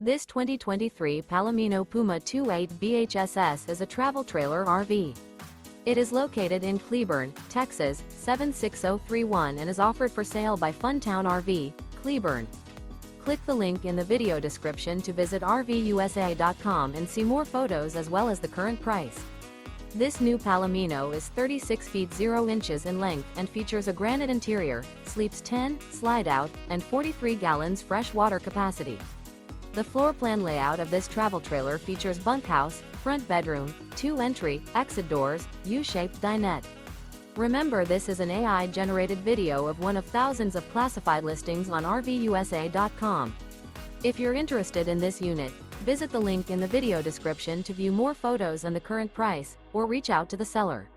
This 2023 Palomino Puma 28 BHSS is a travel trailer RV. It is located in Cleburne, Texas, 76031 and is offered for sale by Funtown RV, Cleburne. Click the link in the video description to visit RVUSA.com and see more photos as well as the current price. This new Palomino is 36 feet 0 inches in length and features a granite interior, sleeps 10, slide-out, and 43 gallons fresh water capacity. The floor plan layout of this travel trailer features bunkhouse, front bedroom, 2 entry, exit doors, U-shaped dinette. Remember, this is an AI-generated video of one of thousands of classified listings on RVUSA.com. If you're interested in this unit, visit the link in the video description to view more photos and the current price, or reach out to the seller.